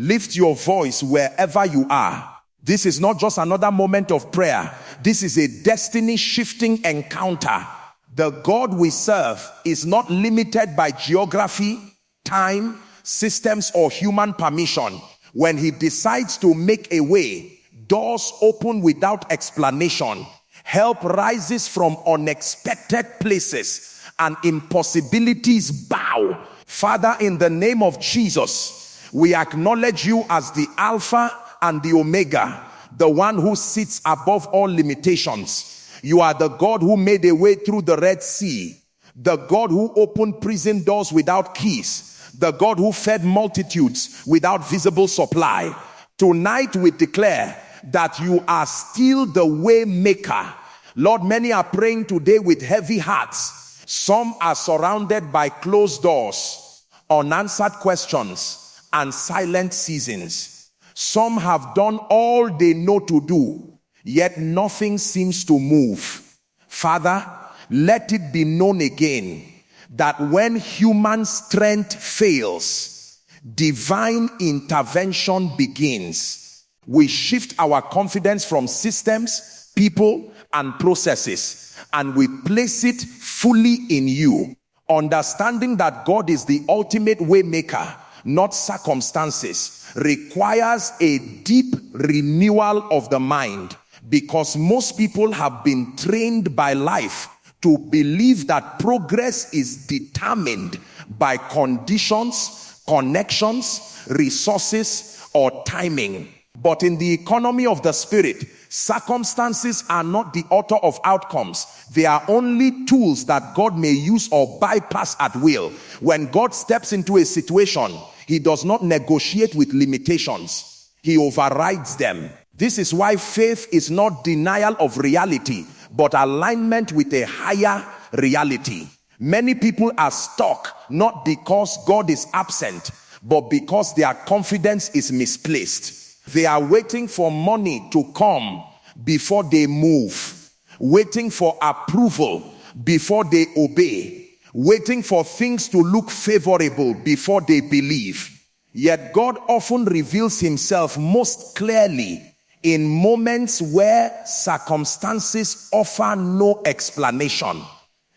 Lift your voice wherever you are. This is not just another moment of prayer. This is a destiny-shifting encounter. The God we serve is not limited by geography, time, systems, or human permission. When he decides to make a way, doors open without explanation. Help rises from unexpected places and impossibilities bow. Father, in the name of Jesus, we acknowledge you as the Alpha and the Omega, the one who sits above all limitations. You are the God who made a way through the Red Sea, the God who opened prison doors without keys, the God who fed multitudes without visible supply. Tonight we declare that you are still the way maker. Lord, many are praying today with heavy hearts. Some are surrounded by closed doors, unanswered questions, and silent seasons. Some have done all they know to do, yet nothing seems to move. Father, let it be known again that when human strength fails, divine intervention begins. We shift our confidence from systems, people, and processes, and we place it fully in you, understanding that God is the ultimate way maker, not circumstances, requires a deep renewal of the mind, because most people have been trained by life to believe that progress is determined by conditions, connections, resources, or timing. But in the economy of the Spirit, circumstances are not the author of outcomes. They are only tools that God may use or bypass at will. When God steps into a situation, he does not negotiate with limitations. He overrides them. This is why faith is not denial of reality, but alignment with a higher reality. Many people are stuck not because God is absent, but because their confidence is misplaced. They are waiting for money to come before they move, waiting for approval before they obey, waiting for things to look favorable before they believe. Yet God often reveals himself most clearly in moments where circumstances offer no explanation.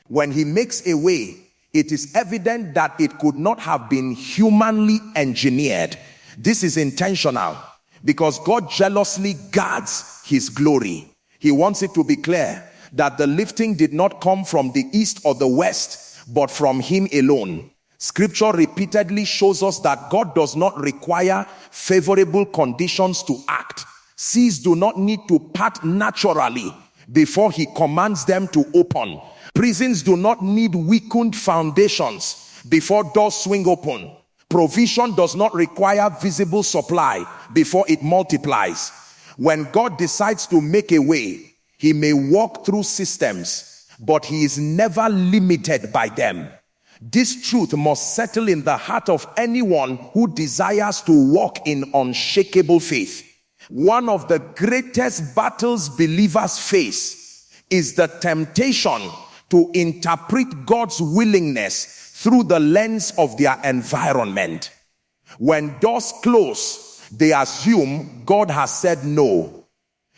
When he makes a way, it is evident that it could not have been humanly engineered. This is intentional, because God jealously guards his glory. He wants it to be clear that the lifting did not come from the east or the west, but from him alone. Scripture repeatedly shows us that God does not require favorable conditions to act. Seas do not need to part naturally before he commands them to open. Prisons do not need weakened foundations before doors swing open. Provision does not require visible supply before it multiplies. When God decides to make a way, he may walk through systems, but he is never limited by them. This truth must settle in the heart of anyone who desires to walk in unshakable faith. One of the greatest battles believers face is the temptation to interpret God's willingness through the lens of their environment. When doors close, they assume God has said no.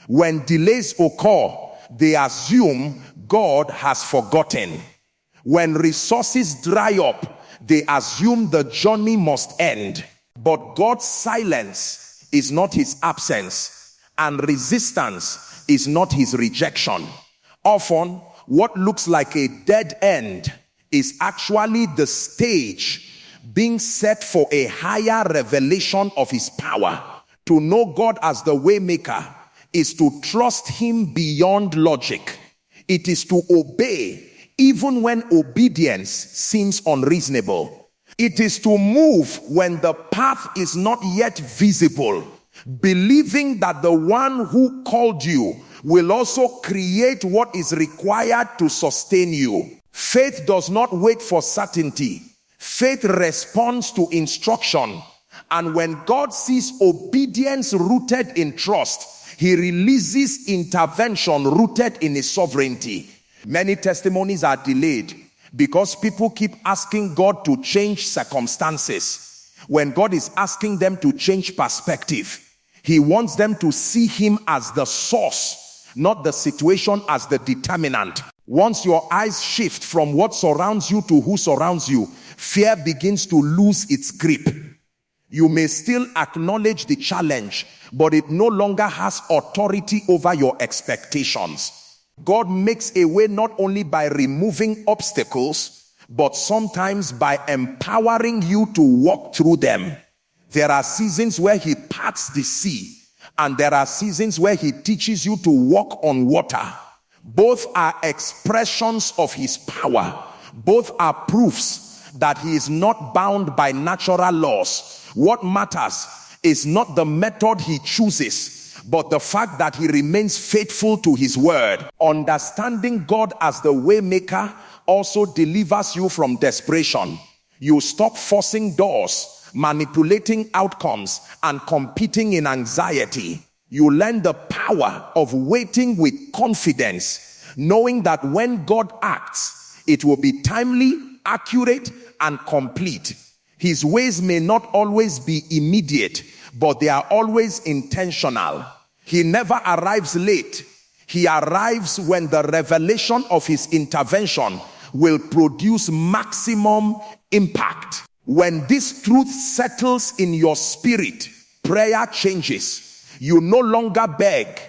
When delays occur, they assume God has forgotten. When resources dry up, they assume the journey must end. But God's silence is not his absence, and resistance is not his rejection. Often, what looks like a dead end is actually the stage being set for a higher revelation of his power. To know God as the way maker is to trust him beyond logic. It is to obey even when obedience seems unreasonable. It is to move when the path is not yet visible, believing that the one who called you will also create what is required to sustain you. Faith does not wait for certainty. Faith responds to instruction. And when God sees obedience rooted in trust, he releases intervention rooted in his sovereignty. Many testimonies are delayed because people keep asking God to change circumstances. when God is asking them to change perspective, he wants them to see him as the source, not the situation as the determinant. Once your eyes shift from what surrounds you to who surrounds you, fear begins to lose its grip. You may still acknowledge the challenge, but it no longer has authority over your expectations. God makes a way not only by removing obstacles, but sometimes by empowering you to walk through them. There are seasons where he parts the sea, and there are seasons where he teaches you to walk on water. Both are expressions of his power. Both are proofs that he is not bound by natural laws. What matters is not the method he chooses, but the fact that he remains faithful to his word. Understanding God as the way maker also delivers you from desperation. You stop forcing doors, manipulating outcomes, and competing in anxiety. You learn the power of waiting with confidence, knowing that when God acts, it will be timely, accurate, and complete. His ways may not always be immediate, but they are always intentional. He never arrives late. He arrives when the revelation of his intervention will produce maximum impact. When this truth settles in your spirit, prayer changes. You no longer beg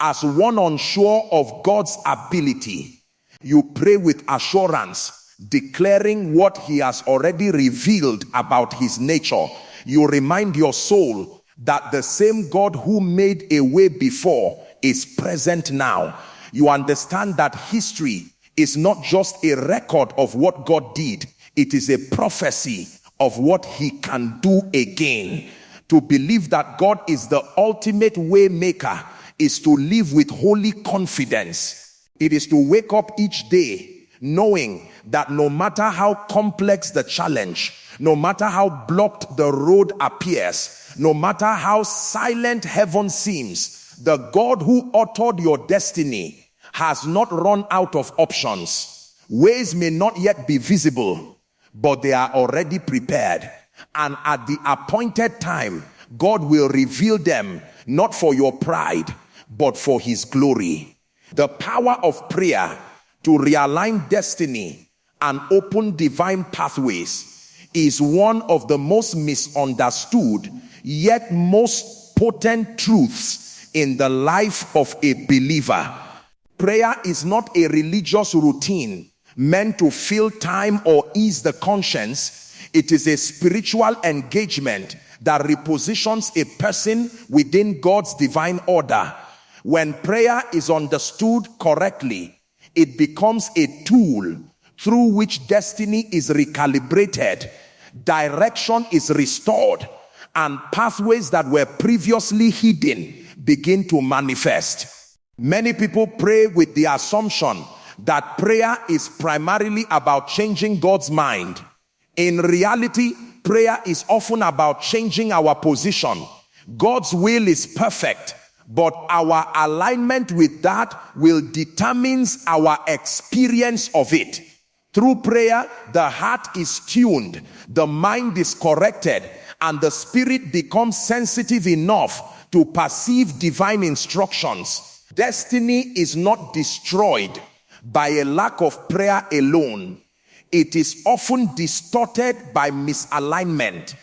as one unsure of God's ability. You pray with assurance, declaring what he has already revealed about his nature. You remind your soul that the same God who made a way before is present now. You understand that history is not just a record of what God did. It is a prophecy of what he can do again. To believe that God is the ultimate way maker is to live with holy confidence. It is to wake up each day knowing that no matter how complex the challenge, no matter how blocked the road appears, no matter how silent heaven seems, the God who authored your destiny has not run out of options. Ways may not yet be visible, but they are already prepared. And at the appointed time, God will reveal them, not for your pride, but for his glory. The power of prayer to realign destiny and open divine pathways is one of the most misunderstood, yet most potent truths in the life of a believer. Prayer is not a religious routine meant to fill time or ease the conscience. It is a spiritual engagement that repositions a person within God's divine order. When prayer is understood correctly, it becomes a tool through which destiny is recalibrated, direction is restored, and pathways that were previously hidden begin to manifest. Many people pray with the assumption that prayer is primarily about changing God's mind. In reality, prayer is often about changing our position. God's will is perfect, but our alignment with that will determine our experience of it. Through prayer, the heart is tuned, the mind is corrected, and the spirit becomes sensitive enough to perceive divine instructions. Destiny is not destroyed by a lack of prayer alone. It is often distorted by misalignment,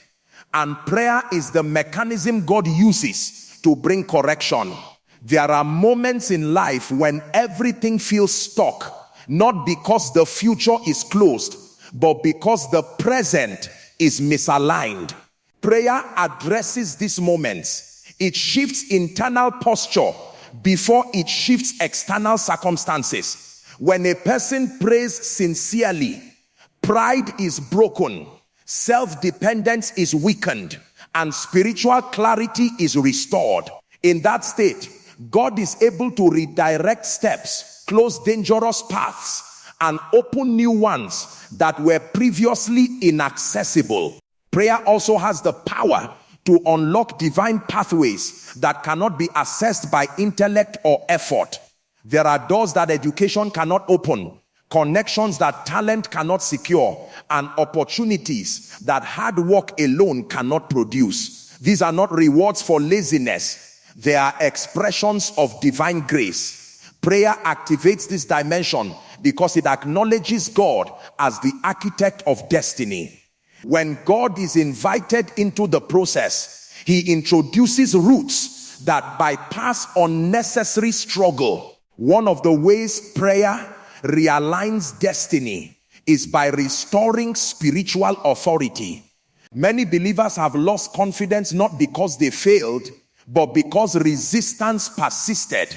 and prayer is the mechanism God uses to bring correction. There are moments in life when everything feels stuck, not because the future is closed, but because the present is misaligned. Prayer addresses these moments. It shifts internal posture before it shifts external circumstances. When a person prays sincerely, pride is broken, self-dependence is weakened, and spiritual clarity is restored. In that state, God is able to redirect steps, close dangerous paths, and open new ones that were previously inaccessible. Prayer also has the power to unlock divine pathways that cannot be accessed by intellect or effort. There are doors that education cannot open, connections that talent cannot secure, and opportunities that hard work alone cannot produce. These are not rewards for laziness. They are expressions of divine grace. Prayer activates this dimension because it acknowledges God as the architect of destiny. When God is invited into the process, he introduces roots that bypass unnecessary struggle. One of the ways prayer realigns destiny is by restoring spiritual authority. Many believers have lost confidence not because they failed, but because resistance persisted.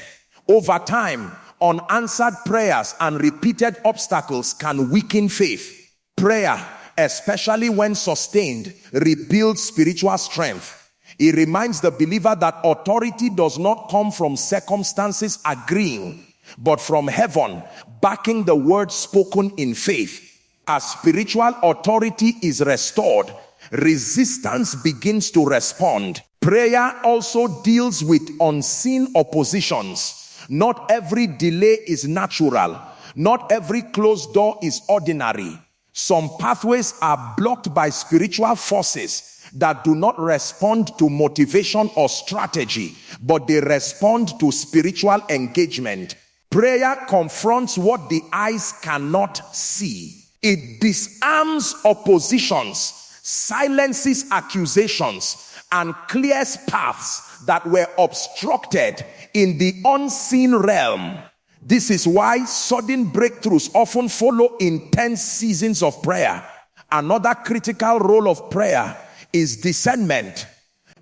Over time, unanswered prayers and repeated obstacles can weaken faith. Prayer, especially when sustained, rebuilds spiritual strength. It reminds the believer that authority does not come from circumstances agreeing, but from heaven backing the word spoken in faith. As spiritual authority is restored, resistance begins to respond. Prayer also deals with unseen oppositions. Not every delay is natural. Not every closed door is ordinary. Some pathways are blocked by spiritual forces that do not respond to motivation or strategy, but they respond to spiritual engagement. Prayer confronts what the eyes cannot see. It disarms oppositions, silences accusations, and clears paths that were obstructed in the unseen realm. This is why sudden breakthroughs often follow intense seasons of prayer. Another critical role of prayer is discernment.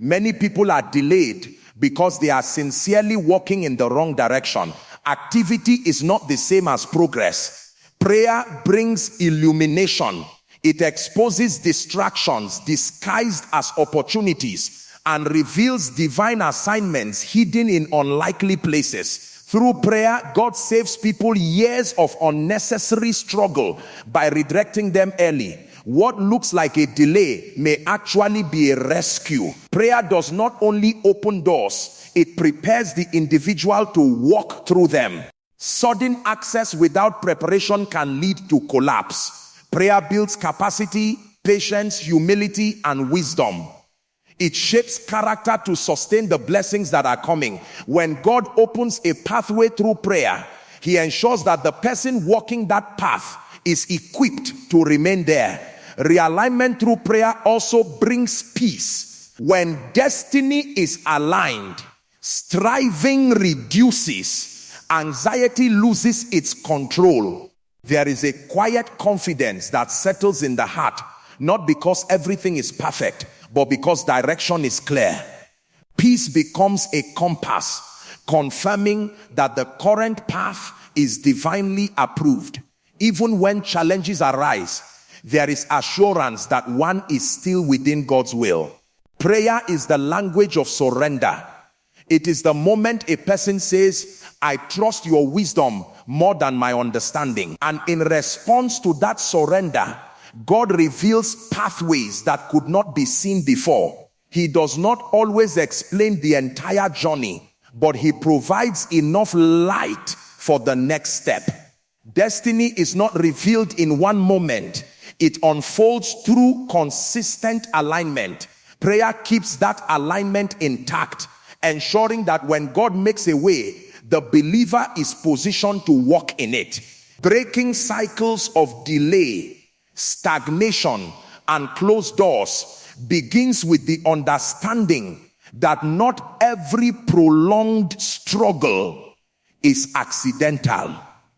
Many people are delayed because they are sincerely walking in the wrong direction. Activity is not the same as progress. Prayer brings illumination. It exposes distractions disguised as opportunities and reveals divine assignments hidden in unlikely places. Through prayer, God saves people years of unnecessary struggle by redirecting them early. What looks like a delay may actually be a rescue. Prayer does not only open doors, it prepares the individual to walk through them. Sudden access without preparation can lead to collapse. Prayer builds capacity, patience, humility, and wisdom. It shapes character to sustain the blessings that are coming. When God opens a pathway through prayer, he ensures that the person walking that path is equipped to remain there. Realignment through prayer also brings peace. When destiny is aligned, striving reduces, anxiety loses its control. There is a quiet confidence that settles in the heart, not because everything is perfect, but because direction is clear. Peace becomes a compass, confirming that the current path is divinely approved. Even when challenges arise, there is assurance that one is still within God's will. Prayer is the language of surrender. It is the moment a person says, I trust your wisdom more than my understanding. And in response to that surrender, God reveals pathways that could not be seen before. He does not always explain the entire journey, but he provides enough light for the next step. Destiny is not revealed in one moment. It unfolds through consistent alignment. Prayer keeps that alignment intact, ensuring that when God makes a way, the believer is positioned to walk in it. Breaking cycles of delay, stagnation, and closed doors begins with the understanding that not every prolonged struggle is accidental.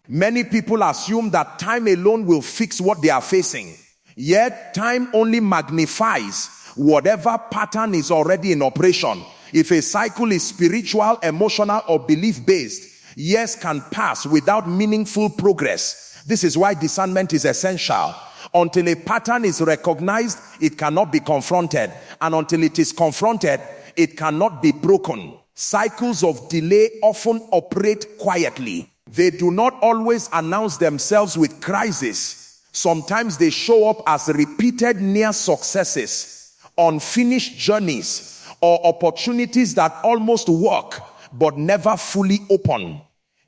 Many people assume that time alone will fix what they are facing. Yet time only magnifies whatever pattern is already in operation. If a cycle is spiritual, emotional, or belief-based, years can pass without meaningful progress. This is why discernment is essential. Until a pattern is recognized, it cannot be confronted. And until it is confronted, it cannot be broken. Cycles of delay often operate quietly. They do not always announce themselves with crisis. Sometimes they show up as repeated near successes, unfinished journeys, or opportunities that almost work but never fully open.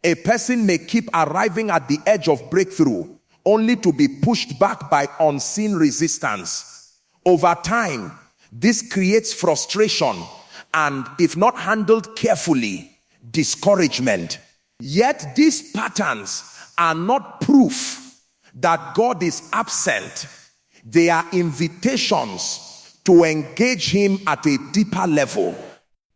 A person may keep arriving at the edge of breakthrough only to be pushed back by unseen resistance. Over time, this creates frustration and, if not handled carefully, discouragement. Yet these patterns are not proof that God is absent. They are invitations to engage him at a deeper level.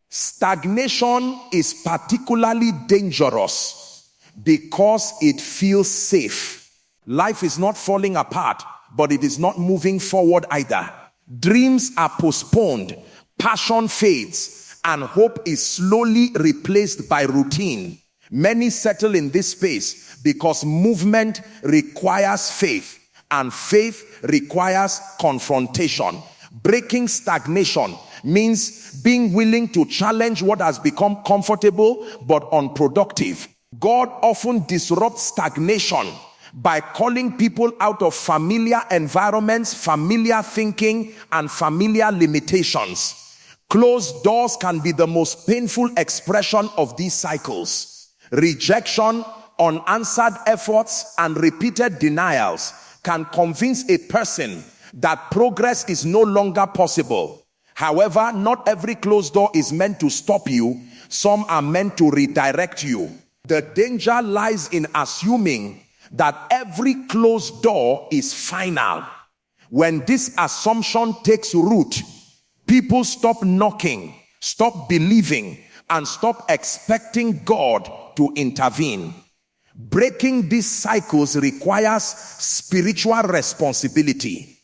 Stagnation is particularly dangerous because it feels safe. Life is not falling apart, but it is not moving forward either. Dreams are postponed, passion fades, and hope is slowly replaced by routine. Many settle in this space because movement requires faith, and faith requires confrontation. Breaking stagnation means being willing to challenge what has become comfortable but unproductive. God often disrupts stagnation by calling people out of familiar environments, familiar thinking, and familiar limitations. Closed doors can be the most painful expression of these cycles. Rejection, unanswered efforts, and repeated denials can convince a person that progress is no longer possible. However, not every closed door is meant to stop you. Some are meant to redirect you. The danger lies in assuming that every closed door is final. When this assumption takes root, people stop knocking, stop believing, and stop expecting God to intervene. Breaking these cycles requires spiritual responsibility.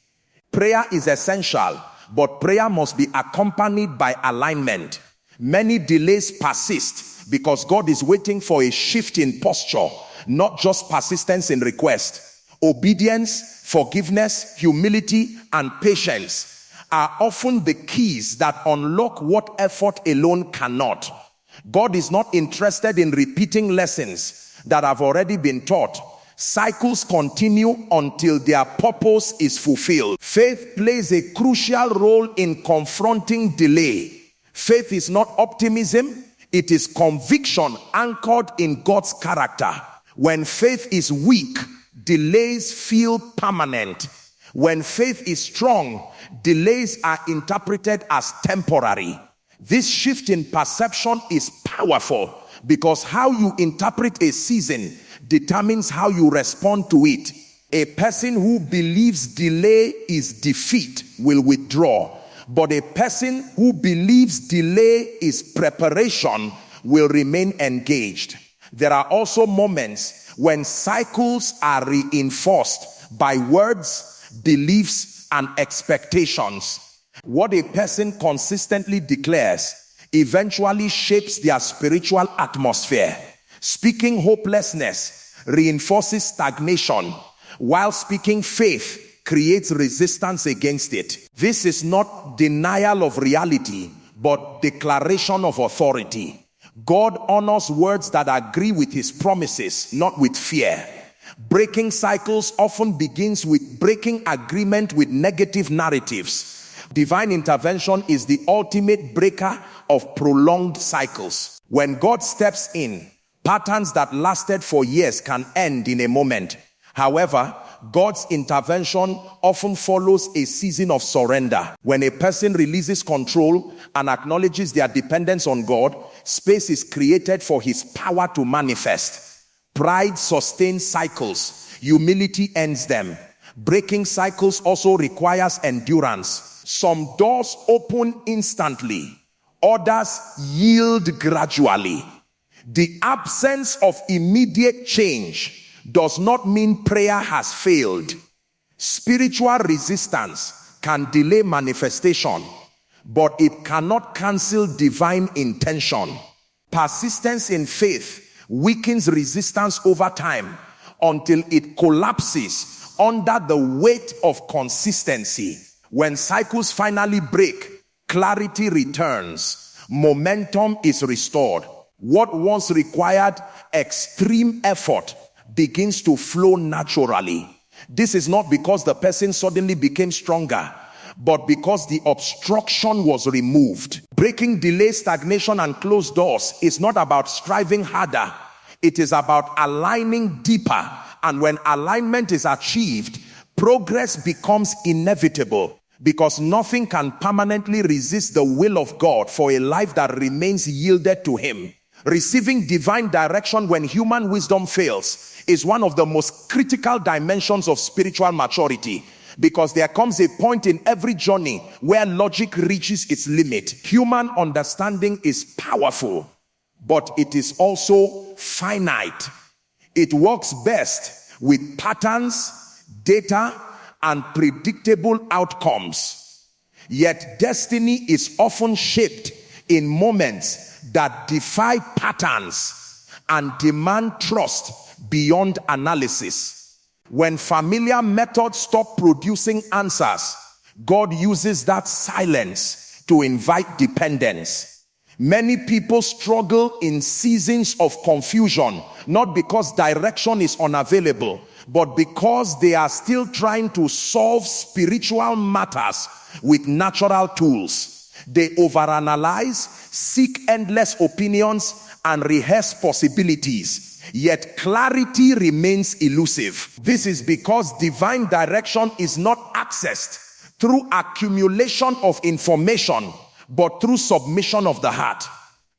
Prayer is essential, but prayer must be accompanied by alignment. Many delays persist because God is waiting for a shift in posture, not just persistence in request. Obedience, forgiveness, humility, and patience are often the keys that unlock what effort alone cannot. God is not interested in repeating lessons that have already been taught. Cycles continue until their purpose is fulfilled. Faith plays a crucial role in confronting delay. Faith is not optimism, it is conviction anchored in God's character. When faith is weak, delays feel permanent. When faith is strong, delays are interpreted as temporary. This shift in perception is powerful because how you interpret a season determines how you respond to it. A person who believes delay is defeat will withdraw, but a person who believes delay is preparation will remain engaged. There are also moments when cycles are reinforced by words, beliefs, and expectations. What a person consistently declares eventually shapes their spiritual atmosphere. Speaking hopelessness reinforces stagnation, while speaking faith creates resistance against it. This is not denial of reality, but declaration of authority. God honors words that agree with his promises, not with fear. Breaking cycles often begins with breaking agreement with negative narratives. Divine intervention is the ultimate breaker of prolonged cycles. When God steps in, patterns that lasted for years can end in a moment. However, God's intervention often follows a season of surrender. When a person releases control and acknowledges their dependence on God, space is created for his power to manifest. Pride sustains cycles. Humility ends them. Breaking cycles also requires endurance. Some doors open instantly. Others yield gradually. The absence of immediate change does not mean prayer has failed. Spiritual resistance can delay manifestation, but it cannot cancel divine intention. Persistence in faith weakens resistance over time until it collapses under the weight of consistency. When cycles finally break, clarity returns, momentum is restored. What once required extreme effort begins to flow naturally. This is not because the person suddenly became stronger, but because the obstruction was removed. Breaking delay, stagnation, and closed doors is not about striving harder. It is about aligning deeper. And when alignment is achieved, progress becomes inevitable, because nothing can permanently resist the will of God for a life that remains yielded to him. Receiving divine direction when human wisdom fails is one of the most critical dimensions of spiritual maturity, because there comes a point in every journey where logic reaches its limit. Human understanding is powerful, but it is also finite. It works best with patterns, data, and predictable outcomes. Yet destiny is often shaped in moments that defy patterns and demand trust beyond analysis. When familiar methods stop producing answers, God uses that silence to invite dependence. Many people struggle in seasons of confusion, not because direction is unavailable, but because they are still trying to solve spiritual matters with natural tools. They overanalyze, seek endless opinions, and rehearse possibilities. Yet clarity remains elusive. This is because divine direction is not accessed through accumulation of information, but through submission of the heart.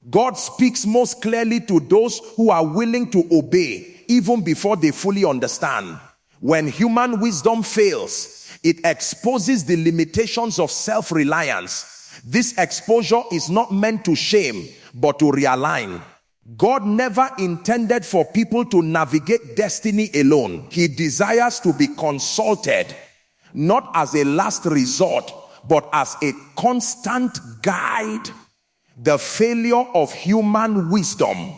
God speaks most clearly to those who are willing to obey, even before they fully understand. When human wisdom fails, it exposes the limitations of self-reliance. This exposure is not meant to shame, but to realign. God never intended for people to navigate destiny alone. He desires to be consulted, not as a last resort, but as a constant guide. The failure of human wisdom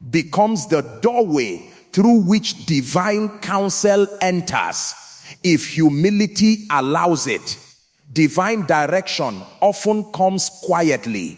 becomes the doorway through which divine counsel enters, if humility allows it. Divine direction often comes quietly.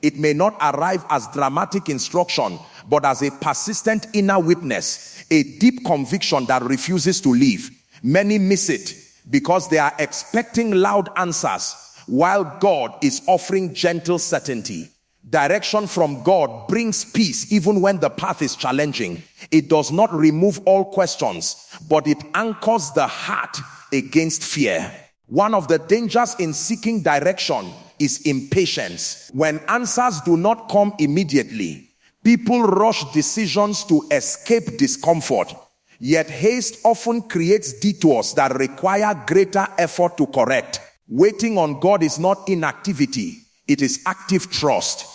It may not arrive as dramatic instruction, but as a persistent inner witness, a deep conviction that refuses to leave. Many miss it because they are expecting loud answers, while God is offering gentle certainty. Direction from God brings peace even when the path is challenging. It does not remove all questions, but it anchors the heart against fear. One of the dangers in seeking direction is impatience. When answers do not come immediately, people rush decisions to escape discomfort. Yet haste often creates detours that require greater effort to correct. Waiting on God is not inactivity, it is active trust.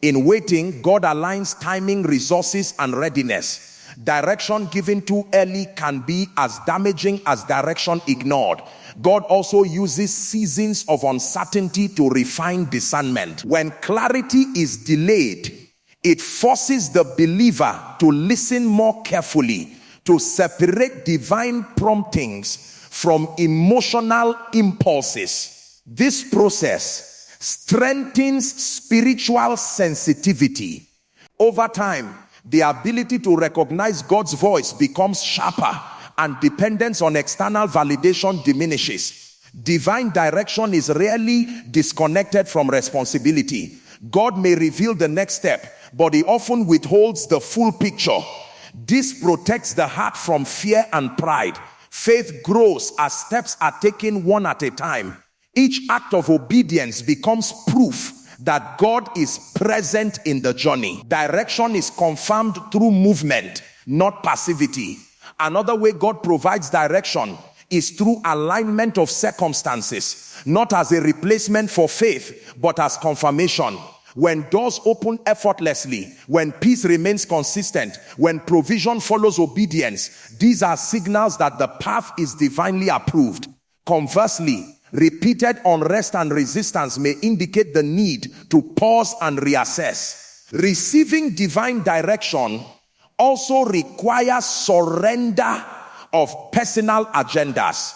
In waiting, God aligns timing, resources, and readiness. Direction given too early can be as damaging as direction ignored. God also uses seasons of uncertainty to refine discernment. When clarity is delayed, it forces the believer to listen more carefully, to separate divine promptings from emotional impulses. This process strengthens spiritual sensitivity. Over time, the ability to recognize God's voice becomes sharper, and dependence on external validation diminishes. Divine direction is rarely disconnected from responsibility. God may reveal the next step, but he often withholds the full picture. This protects the heart from fear and pride. Faith grows as steps are taken one at a time. Each act of obedience becomes proof that God is present in the journey. Direction is confirmed through movement, not passivity. Another way God provides direction is through alignment of circumstances, not as a replacement for faith, but as confirmation. When doors open effortlessly, when peace remains consistent, when provision follows obedience, these are signals that the path is divinely approved. Conversely, repeated unrest and resistance may indicate the need to pause and reassess. Receiving divine direction also requires surrender of personal agendas.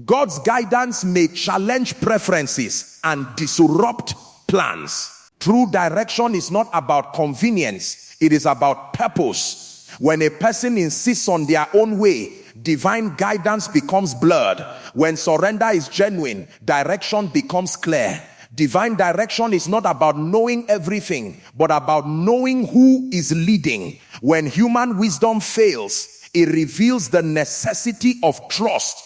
God's guidance may challenge preferences and disrupt plans. True direction is not about convenience, it is about purpose. When a person insists on their own way, divine guidance becomes blurred. When surrender is genuine, direction becomes clear. Divine direction is not about knowing everything, but about knowing who is leading. When human wisdom fails, it reveals the necessity of trust.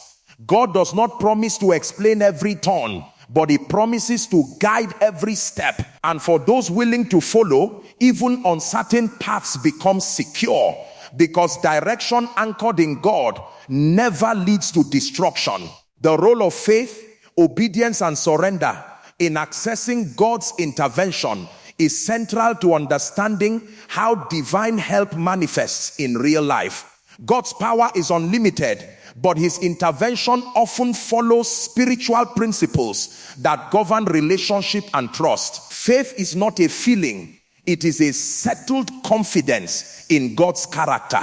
God does not promise to explain every turn, but he promises to guide every step. And for those willing to follow, even uncertain paths become secure, because direction anchored in God never leads to destruction. The role of faith, obedience, and surrender in accessing God's intervention is central to understanding how divine help manifests in real life. God's power is unlimited, but his intervention often follows spiritual principles that govern relationship and trust. Faith is not a feeling, it is a settled confidence in God's character.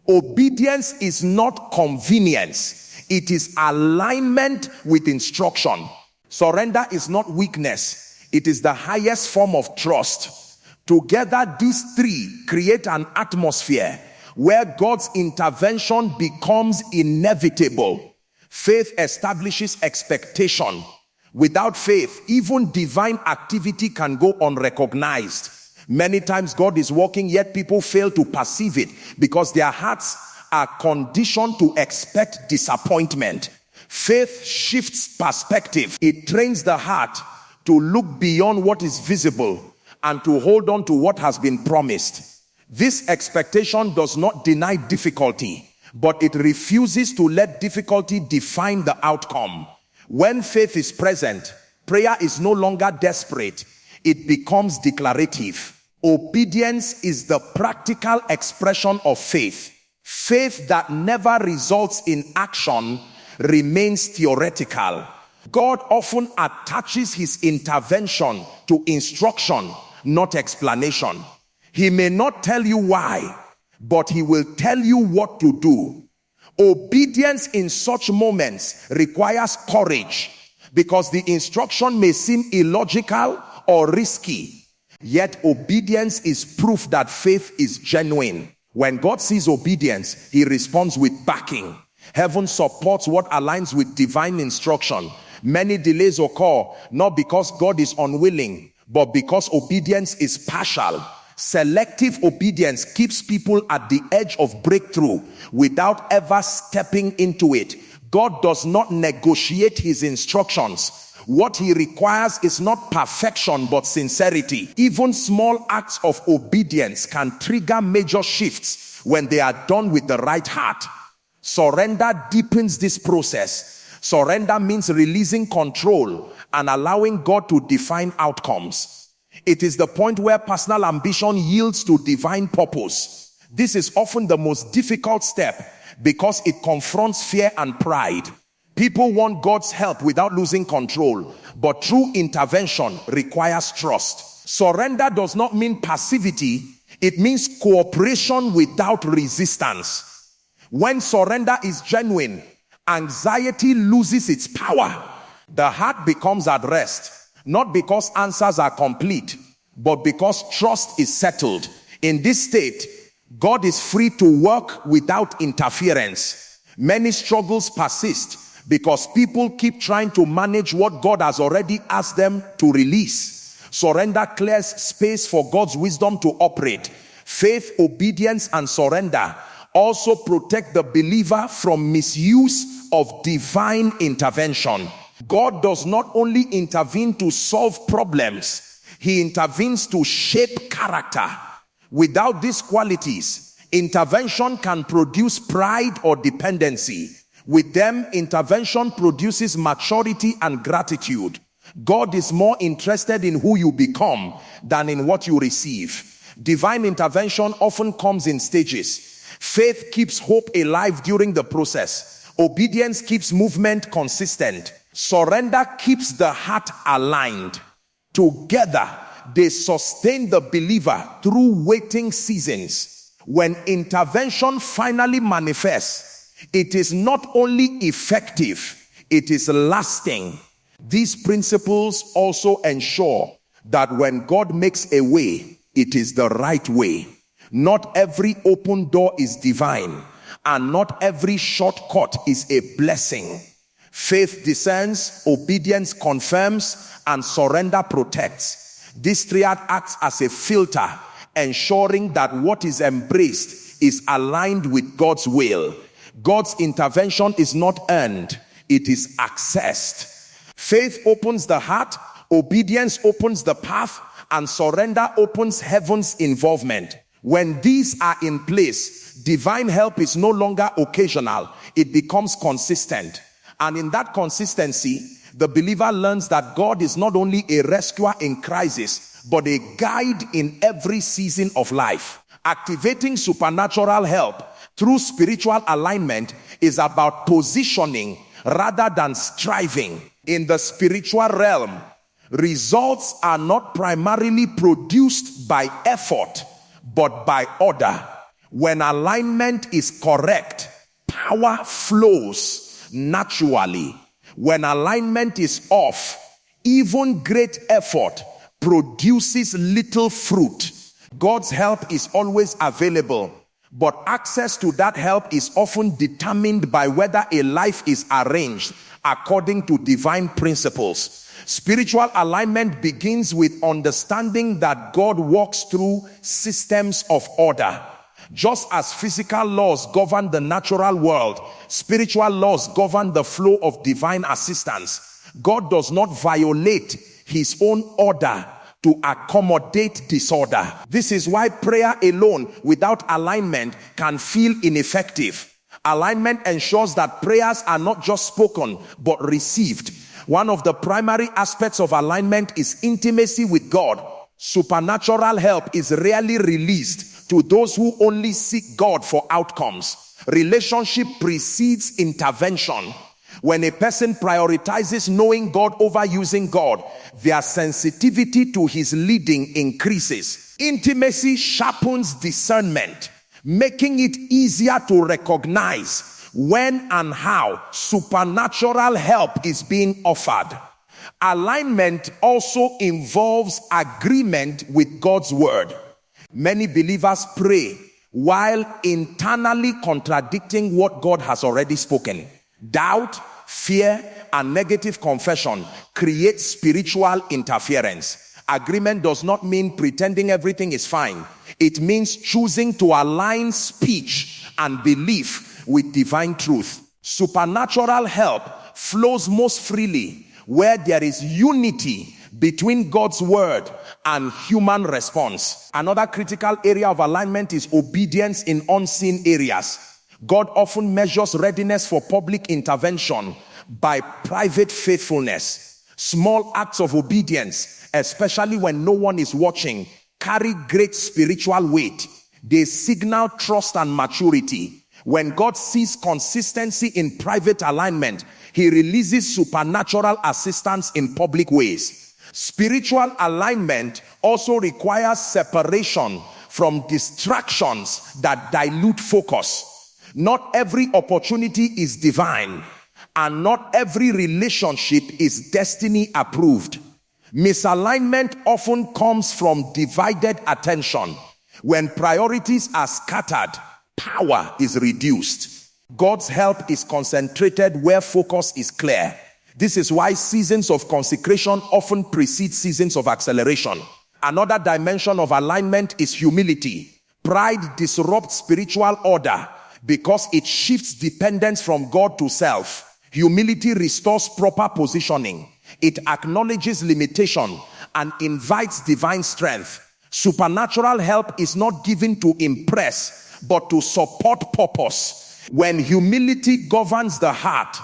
Obedience is not convenience, it is alignment with instruction. Surrender is not weakness, it is the highest form of trust. Together, these three create an atmosphere where God's intervention becomes inevitable. Faith establishes expectation. Without faith, even divine activity can go unrecognized. Many times God is working, yet people fail to perceive it because their hearts are conditioned to expect disappointment. Faith shifts perspective. It trains the heart to look beyond what is visible and to hold on to what has been promised. This expectation does not deny difficulty, but it refuses to let difficulty define the outcome. When faith is present, prayer is no longer desperate, it becomes declarative. Obedience is the practical expression of faith. Faith that never results in action remains theoretical. God often attaches his intervention to instruction, not explanation. He may not tell you why, but he will tell you what to do. Obedience in such moments requires courage, because the instruction may seem illogical or risky. Yet obedience is proof that faith is genuine. When God sees obedience, he responds with backing. Heaven supports what aligns with divine instruction. Many delays occur not because God is unwilling, but because obedience is partial. Selective obedience keeps people at the edge of breakthrough without ever stepping into it. God does not negotiate his instructions. What he requires is not perfection but sincerity. Even small acts of obedience can trigger major shifts when they are done with the right heart. Surrender deepens this process. Surrender means releasing control and allowing God to define outcomes. It is the point where personal ambition yields to divine purpose. This is often the most difficult step because it confronts fear and pride. People want God's help without losing control, but true intervention requires trust. Surrender does not mean passivity, it means cooperation without resistance. When surrender is genuine, anxiety loses its power. The heart becomes at rest, not because answers are complete, but because trust is settled. In this state, God is free to work without interference. Many struggles persist because people keep trying to manage what God has already asked them to release. Surrender clears space for God's wisdom to operate. Faith, obedience, and surrender also protect the believer from misuse of divine intervention. God does not only intervene to solve problems, he intervenes to shape character. Without these qualities, intervention can produce pride or dependency. With them, intervention produces maturity and gratitude. God is more interested in who you become than in what you receive. Divine intervention often comes in stages. Faith keeps hope alive during the process. Obedience keeps movement consistent. Surrender keeps the heart aligned. Together, they sustain the believer through waiting seasons. When intervention finally manifests, it is not only effective, it is lasting. These principles also ensure that when God makes a way, it is the right way. Not every open door is divine, and not every shortcut is a blessing. Faith discerns, obedience confirms, and surrender protects. This triad acts as a filter, ensuring that what is embraced is aligned with God's will. God's intervention is not earned, it is accessed. Faith opens the heart, obedience opens the path, and surrender opens heaven's involvement. When these are in place, divine help is no longer occasional, it becomes consistent. And in that consistency, the believer learns that God is not only a rescuer in crisis, but a guide in every season of life. Activating supernatural help through spiritual alignment is about positioning rather than striving. In the spiritual realm, results are not primarily produced by effort, but by order. When alignment is correct, power flows naturally. When alignment is off, even great effort produces little fruit. God's help is always available, but access to that help is often determined by whether a life is arranged according to divine principles. Spiritual alignment begins with understanding that God works through systems of order. Just as physical laws govern the natural world, spiritual laws govern the flow of divine assistance. God does not violate his own order to accommodate disorder. This is why prayer alone without alignment can feel ineffective. Alignment ensures that prayers are not just spoken but received. One of the primary aspects of alignment is intimacy with God. Supernatural help is rarely released to those who only seek God for outcomes. Relationship precedes intervention. When a person prioritizes knowing God over using God, their sensitivity to his leading increases. Intimacy sharpens discernment, making it easier to recognize when and how supernatural help is being offered. Alignment also involves agreement with God's word. Many believers pray while internally contradicting what God has already spoken. Doubt, fear, and negative confession create spiritual interference. Agreement does not mean pretending everything is fine. It means choosing to align speech and belief with divine truth. Supernatural help flows most freely where there is unity between God's word and human response. Another critical area of alignment is obedience in unseen areas. God often measures readiness for public intervention by private faithfulness. Small acts of obedience, especially when no one is watching, carry great spiritual weight. They signal trust and maturity. When God sees consistency in private alignment, he releases supernatural assistance in public ways. Spiritual alignment also requires separation from distractions that dilute focus. Not every opportunity is divine, and not every relationship is destiny approved. Misalignment often comes from divided attention. When priorities are scattered, power is reduced. God's help is concentrated where focus is clear. This is why seasons of consecration often precede seasons of acceleration. Another dimension of alignment is humility. Pride disrupts spiritual order because it shifts dependence from God to self. Humility restores proper positioning. It acknowledges limitation and invites divine strength. Supernatural help is not given to impress, but to support purpose. When humility governs the heart,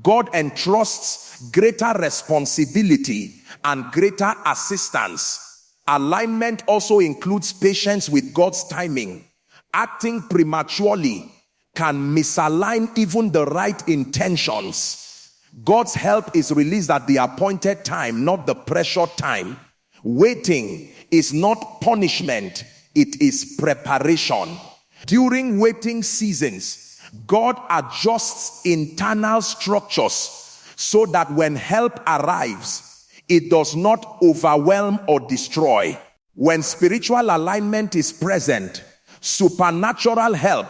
God entrusts greater responsibility and greater assistance. Alignment also includes patience with God's timing. Acting prematurely can misalign even the right intentions. God's help is released at the appointed time, not the pressured time. Waiting is not punishment, it is preparation. During waiting seasons, God adjusts internal structures so that when help arrives, it does not overwhelm or destroy. When spiritual alignment is present, supernatural help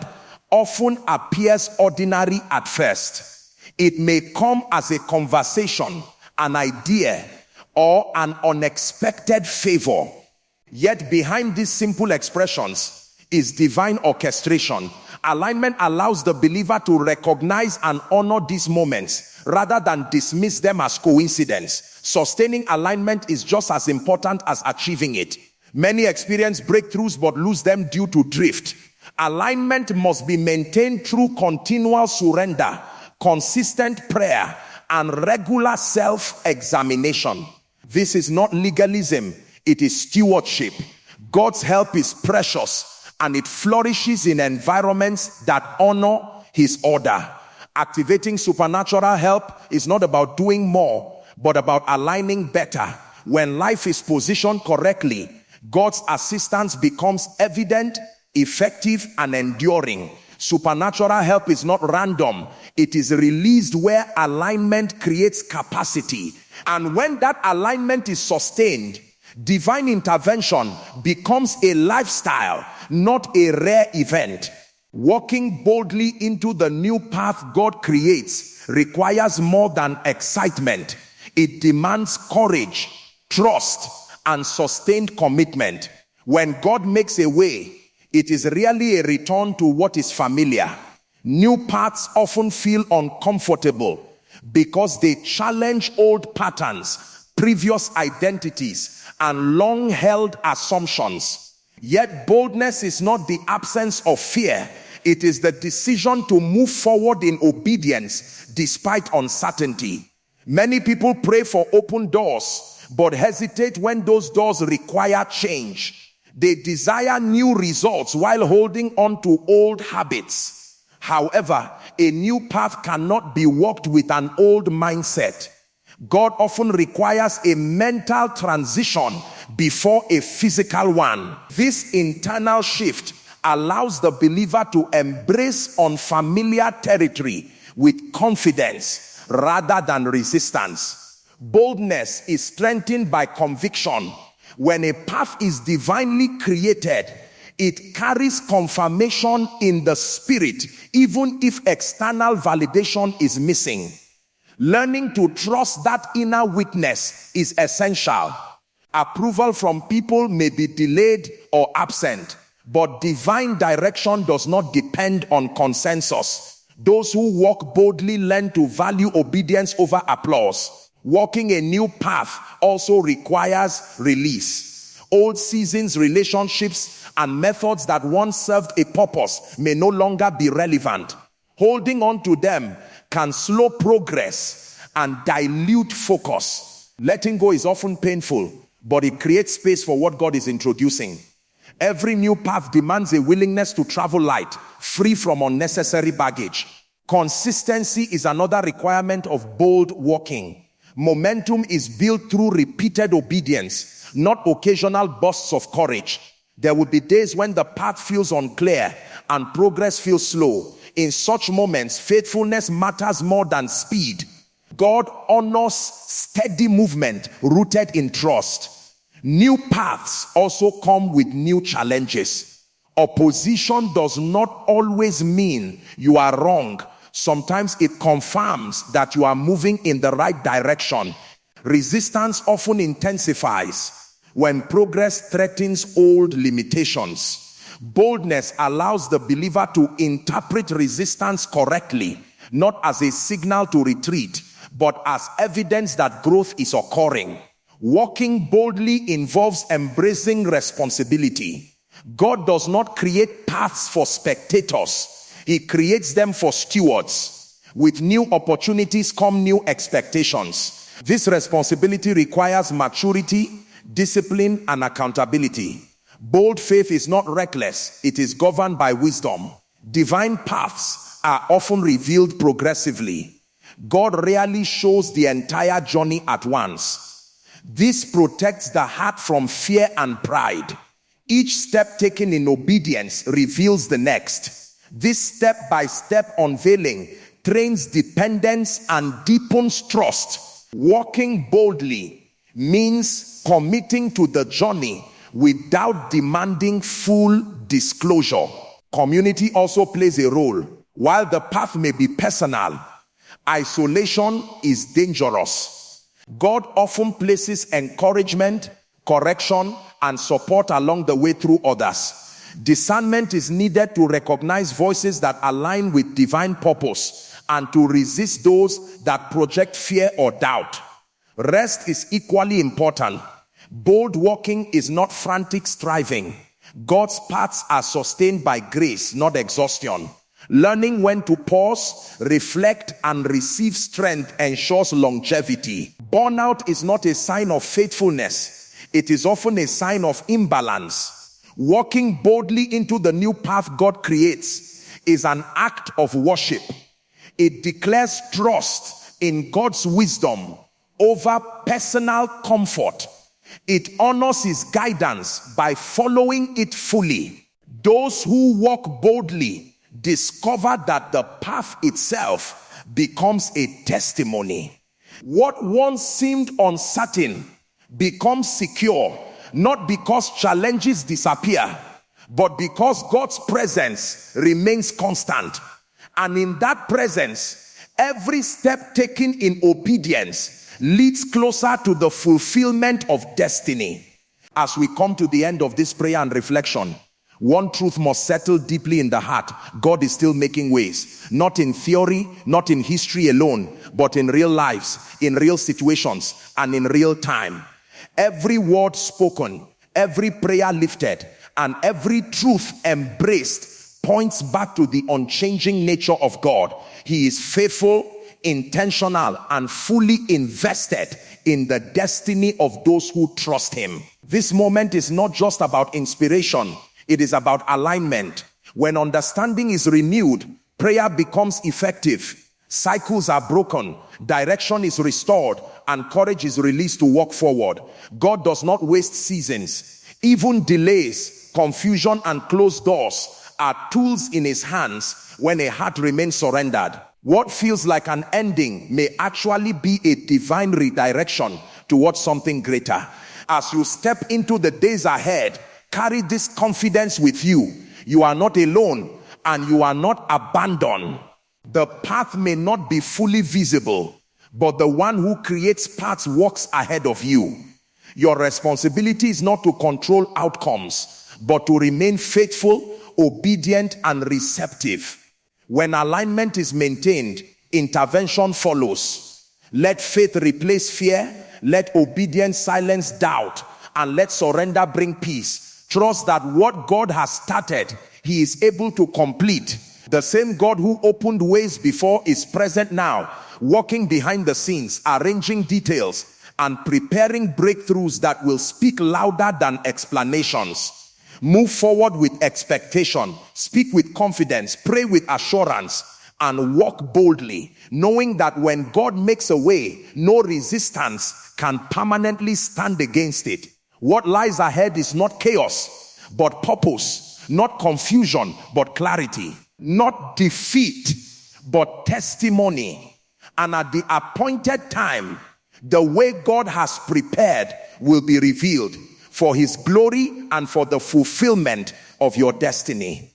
often appears ordinary at first. It may come as a conversation, an idea, or an unexpected favor. Yet behind these simple expressions is divine orchestration. Alignment allows the believer to recognize and honor these moments rather than dismiss them as coincidence. Sustaining alignment is just as important as achieving it. Many experience breakthroughs but lose them due to drift. Alignment must be maintained through continual surrender, consistent prayer, and regular self-examination. This is not legalism, it is stewardship. God's help is precious and it flourishes in environments that honor his order. Activating supernatural help is not about doing more, but about aligning better. When life is positioned correctly, God's assistance becomes evident, effective, and enduring. Supernatural help is not random. It is released where alignment creates capacity. And when that alignment is sustained, divine intervention becomes a lifestyle, not a rare event. Walking boldly into the new path God creates requires more than excitement. It demands courage, trust, and sustained commitment. When God makes a way, it is really a return to what is familiar. New paths often feel uncomfortable because they challenge old patterns, previous identities, and long-held assumptions. Yet boldness is not the absence of fear. It is the decision to move forward in obedience despite uncertainty. Many people pray for open doors, but hesitate when those doors require change. They desire new results while holding on to old habits. However, a new path cannot be walked with an old mindset. God often requires a mental transition before a physical one. This internal shift allows the believer to embrace unfamiliar territory with confidence rather than resistance. Boldness is strengthened by conviction. When a path is divinely created, it carries confirmation in the spirit, even if external validation is missing. Learning to trust that inner witness is essential. Approval from people may be delayed or absent, but divine direction does not depend on consensus. Those who walk boldly learn to value obedience over applause. Walking a new path also requires release. Old seasons, relationships, and methods that once served a purpose may no longer be relevant. Holding on to them can slow progress and dilute focus. Letting go is often painful, but it creates space for what God is introducing. Every new path demands a willingness to travel light, free from unnecessary baggage. Consistency is another requirement of bold walking. Momentum is built through repeated obedience, not occasional bursts of courage. There will be days when the path feels unclear and progress feels slow. In such moments, faithfulness matters more than speed. God honors steady movement rooted in trust. New paths also come with new challenges. Opposition does not always mean you are wrong. Sometimes it confirms that you are moving in the right direction. Resistance often intensifies when progress threatens old limitations. Boldness allows the believer to interpret resistance correctly, not as a signal to retreat, but as evidence that growth is occurring. Walking boldly involves embracing responsibility. God does not create paths for spectators. He creates them for stewards. With new opportunities come new expectations. This responsibility requires maturity, discipline, and accountability. Bold faith is not reckless. It is governed by wisdom. Divine paths are often revealed progressively. God rarely shows the entire journey at once. This protects the heart from fear and pride. Each step taken in obedience reveals the next. This step-by-step unveiling trains dependence and deepens trust. Walking boldly means committing to the journey without demanding full disclosure. Community also plays a role. While the path may be personal, isolation is dangerous. God often places encouragement, correction, and support along the way through others. Discernment is needed to recognize voices that align with divine purpose and to resist those that project fear or doubt. Rest is equally important. Bold walking is not frantic striving. God's paths are sustained by grace, not exhaustion. Learning when to pause, reflect, and receive strength ensures longevity. Burnout is not a sign of faithfulness. It is often a sign of imbalance. Walking boldly into the new path God creates is an act of worship. It declares trust in God's wisdom over personal comfort. It honors his guidance by following it fully. Those who walk boldly discover that the path itself becomes a testimony. What once seemed uncertain becomes secure, not because challenges disappear, but because God's presence remains constant. And in that presence, every step taken in obedience leads closer to the fulfillment of destiny. As we come to the end of this prayer and reflection, one truth must settle deeply in the heart. God is still making ways, not in theory, not in history alone, but in real lives, in real situations, and in real time. Every word spoken, every prayer lifted, and every truth embraced points back to the unchanging nature of God. He is faithful, intentional, and fully invested in the destiny of those who trust him. This moment is not just about inspiration, it is about alignment. When understanding is renewed, prayer becomes effective. Cycles are broken, direction is restored, and courage is released to walk forward. God does not waste seasons. Even delays, confusion, and closed doors are tools in his hands when a heart remains surrendered. What feels like an ending may actually be a divine redirection towards something greater. As you step into the days ahead, carry this confidence with you. You are not alone and you are not abandoned. The path may not be fully visible, but the one who creates paths walks ahead of you. Your responsibility is not to control outcomes, but to remain faithful, obedient, and receptive. When alignment is maintained, intervention follows. Let faith replace fear, let obedience silence doubt, and let surrender bring peace. Trust that what God has started, he is able to complete. The same God who opened ways before is present now, working behind the scenes, arranging details, and preparing breakthroughs that will speak louder than explanations. Move forward with expectation, speak with confidence, pray with assurance, and walk boldly, knowing that when God makes a way, no resistance can permanently stand against it. What lies ahead is not chaos, but purpose, not confusion, but clarity, not defeat, but testimony. And at the appointed time, the way God has prepared will be revealed for his glory and for the fulfillment of your destiny.